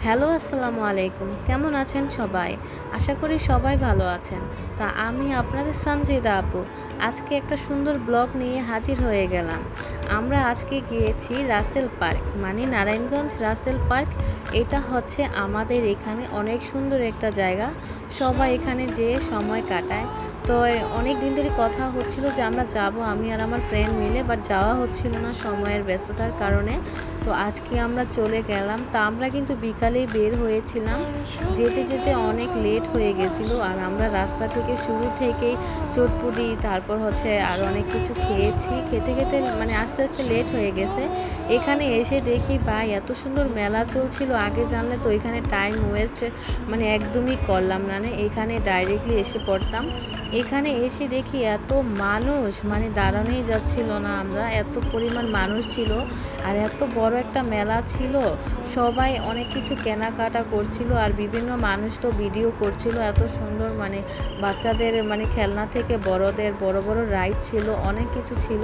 Hello, আসসালামু আলাইকুম। কেমন আছেন সবাই? আশা করি সবাই ভালো আছেন। তা আমি আপনাদের সানজিদা আপু। আজকে একটা সুন্দর ব্লগ নিয়ে হাজির হয়ে গেলাম। আমরা আজকে গিয়েছি রাসেল পার্ক, মানে নারায়ণগঞ্জ রাসেল পার্ক। এটা হচ্ছে আমাদের এখানে অনেক সুন্দর একটা জায়গা। সবাই এখানে যেয়ে সময় কাটায়। তো অনেক দিন ধরে কথা হচ্ছিল যে আমরা যাব, আমি আর আমার ফ্রেন্ড মিলে, বাট যাওয়া হচ্ছিল না সময়ের ব্যস্ততার কারণে। তো আজকে আমরা চলে গেলাম। তা আমরা কিন্তু বিকালেই বের হয়েছিলাম। যেতে যেতে অনেক লেট হয়ে গেছিলো, আর আমরা রাস্তা থেকে শুরু থেকেই চটপটি, তারপর হচ্ছে আর অনেক কিছু খেয়েছি। খেতে খেতে মানে আস্তে আস্তে লেট হয়ে গেছে। এখানে এসে দেখি ভাই এত সুন্দর মেলা চলছিল, আগে জানলে তো এখানে টাইম ওয়েস্ট মানে একদমই করলাম না। এখানে ডাইরেক্টলি এসে পড়তাম। এখানে এসে দেখি এত মানুষ, মানে দাঁড়ানোই যাচ্ছিল না, আমরা এত পরিমাণ মানুষ ছিল। আর এত বড় একটা মেলা ছিল, সবাই অনেক কিছু কেনাকাটা করছিল, আর বিভিন্ন মানুষ তো ভিডিও করছিল। এত সুন্দর, মানে বাচ্চাদের মানে খেলনা থেকে বড়দের বড় বড় রাইড ছিল, অনেক কিছু ছিল।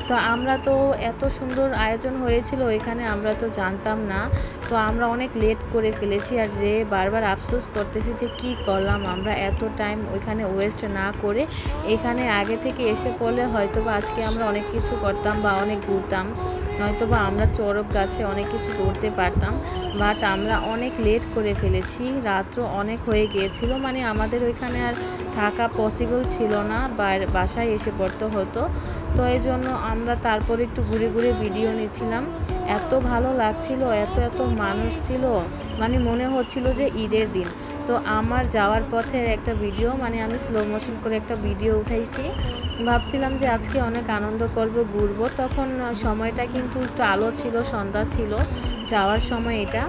তো আমরা তো এত সুন্দর আয়োজন হয়েছিল এখানে, আমরা তো জানতাম না। তো আমরা অনেক লেট করে ফেলেছি, আর যে বারবার আফসোস করতেছি যে কি করলাম আমরা, এত টাইম ওইখানে ওয়েস্ট না করে এখানে আগে থেকে এসে পড়লে হয়তো বা আজকে আমরা অনেক কিছু করতাম বা অনেক ঘুরতাম, নয়তো বা আমরা চড়ক গাছে অনেক কিছু ধরতে পারতাম। বাট আমরা অনেক লেট করে ফেলেছি, রাত্র অনেক হয়ে গিয়েছিল, মানে আমাদের ওইখানে আর থাকা পসিবল ছিল না, বাসায় এসে পড়তে হতো। তো এই জন্য আমরা তারপরে একটু ঘুরে ঘুরে ভিডিও নিচ্ছিলাম। এত ভালো লাগছিল, এত এত মানুষ ছিল, মানে মনে হচ্ছিল যে ঈদের দিন। তো আমার যাওয়ার পথের একটা ভিডিও, মানে আমি স্লো মোশন করে একটা ভিডিও উঠাইছি। ভাবছিলাম যে আজকে অনেক আনন্দ করব, ঘুরবো। তখন সময়টা কিন্তু একটু আলো ছিল, সন্ধ্যা ছিল যাওয়ার সময় এটা।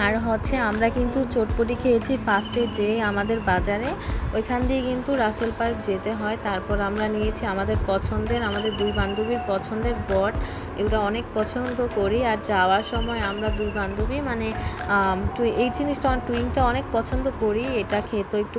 আর হচ্ছে আমরা কিন্তু চটপটি খেয়েছি ফার্স্টে যেয়ে আমাদের বাজারে, ওইখান দিয়ে কিন্তু রাসেল পার্ক যেতে হয়। তারপর আমরা নিয়েছি আমাদের পছন্দের, আমাদের দুই বান্ধবীর পছন্দের বট, এগুলো অনেক পছন্দ করি। আর যাওয়ার সময় আমরা দুই বান্ধবী মানে এই জিনিসটা টুইংটা অনেক পছন্দ করি, এটা খেতে একটু